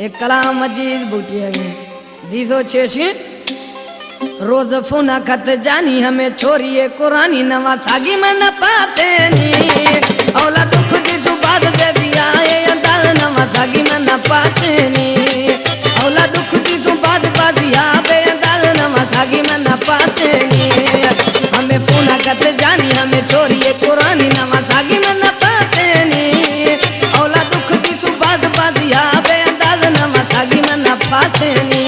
एक कलाम मजीद बूटिया दीदो छेशी रोज फोन खत जानी हमें छोरिए कुरानी नवा सागी में न पाते नी औला दुख दी तू बाद दे दिया ये अंदाज नवा सागी में न पाते नी औला दुख दी तू बाद दिया बे अंदाज नवा सागी में न पाते नी हमें फोन खत जानी हमें छोरिए कुरानी नवा सागी में न पाते नी औला दुख दी तू बाद दिया बे अंदाज नवा सागी में न पाते नी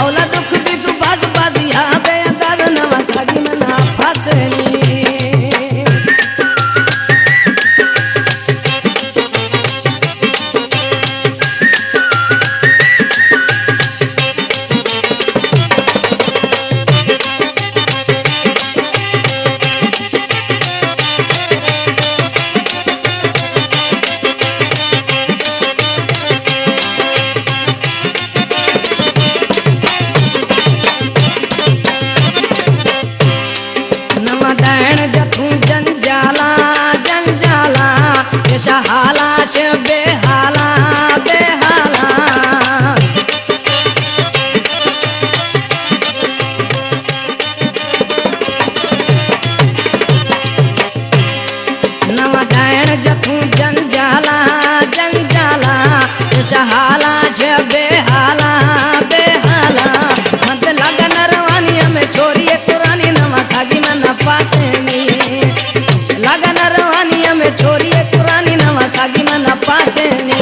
औला दुख दी तू बाद दिया बे अंदाज नवा सागी में न पाते नी। हाला से बेहाला बेहाला नवा डायण जथू जंजाला जंजाला हाला से बेहाला बेहाला मत लगन रवानी में छोरिए कुरानी नवा सागी में न पाते नी लगन रवानी में छोरिए कुरानी नवा सागी में न पाते नी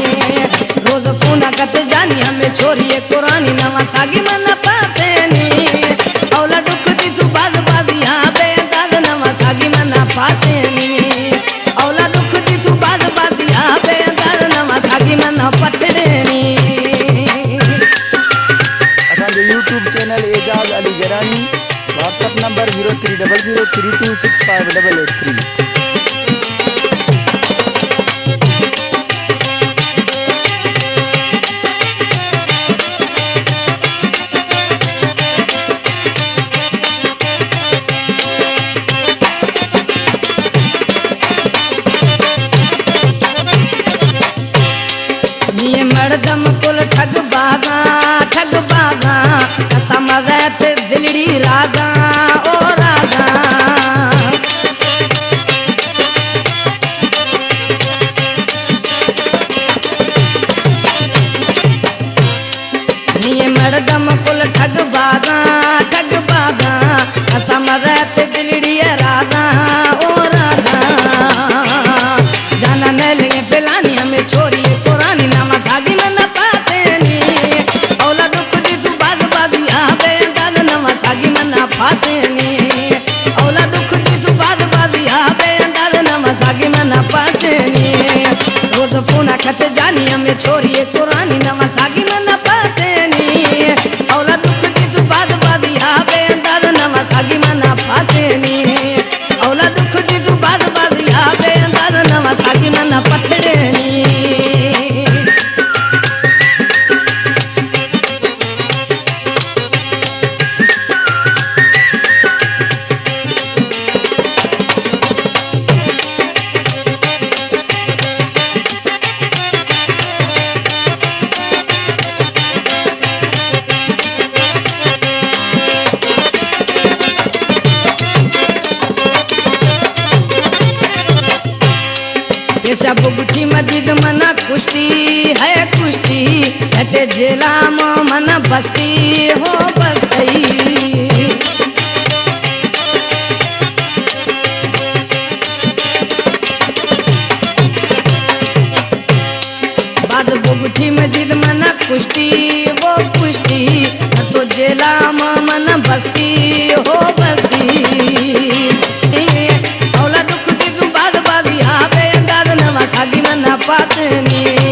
रोज पूना कत जानी हमें छोरिए कुरानी नवा सागी में न पाते नी औला दुख दी तू बाद दिया बे अंदाज नवा सागी में न पाते नी औला दुख दी तू बाद दिया बे अंदाज नवा सागी में न पतड़े नी। असांजो YouTube channel Ejaz Ali Garani WhatsApp number 030032658883। मर्दम कुल ठग बागा कसम रहत दिलड़ी रागा ओ रागा ये मर्दम कुल ठग बागा कसम रहत दिलड़ी रागा ओ रागा जाना न लेंगे पिलानी हमें छोरी पुरानी नवा सागी में न पाते नी औला दुख दी तू बाद दिया बे अंदाज नवा सागी में न पाते नी औला दुख दी तू बाद दिया बे अंदाज नवा सागी में न पाते नी रोज पूना खत जानी हमें छोरिए कुरानी नवा सागी में न पाते नी औला दुख दी तू बाद दिया बे अंदाज नवा सागी में न पाते नी औला दुख दी तू बाद दिया बे अंदाज नवा सागी में न पतड़े नी। ऐसा बुगटी मजिद मना कुश्ती है कुश्ती हटे जेला मन बस्ती हो बस्ती बाद बुगटी मजिद मना कुश्ती वो कुश्ती तो जेला मन बस्ती हो बस्ती औला दुख दी तू बाद दिया बे अंदाज नवा सागी में न पाते नी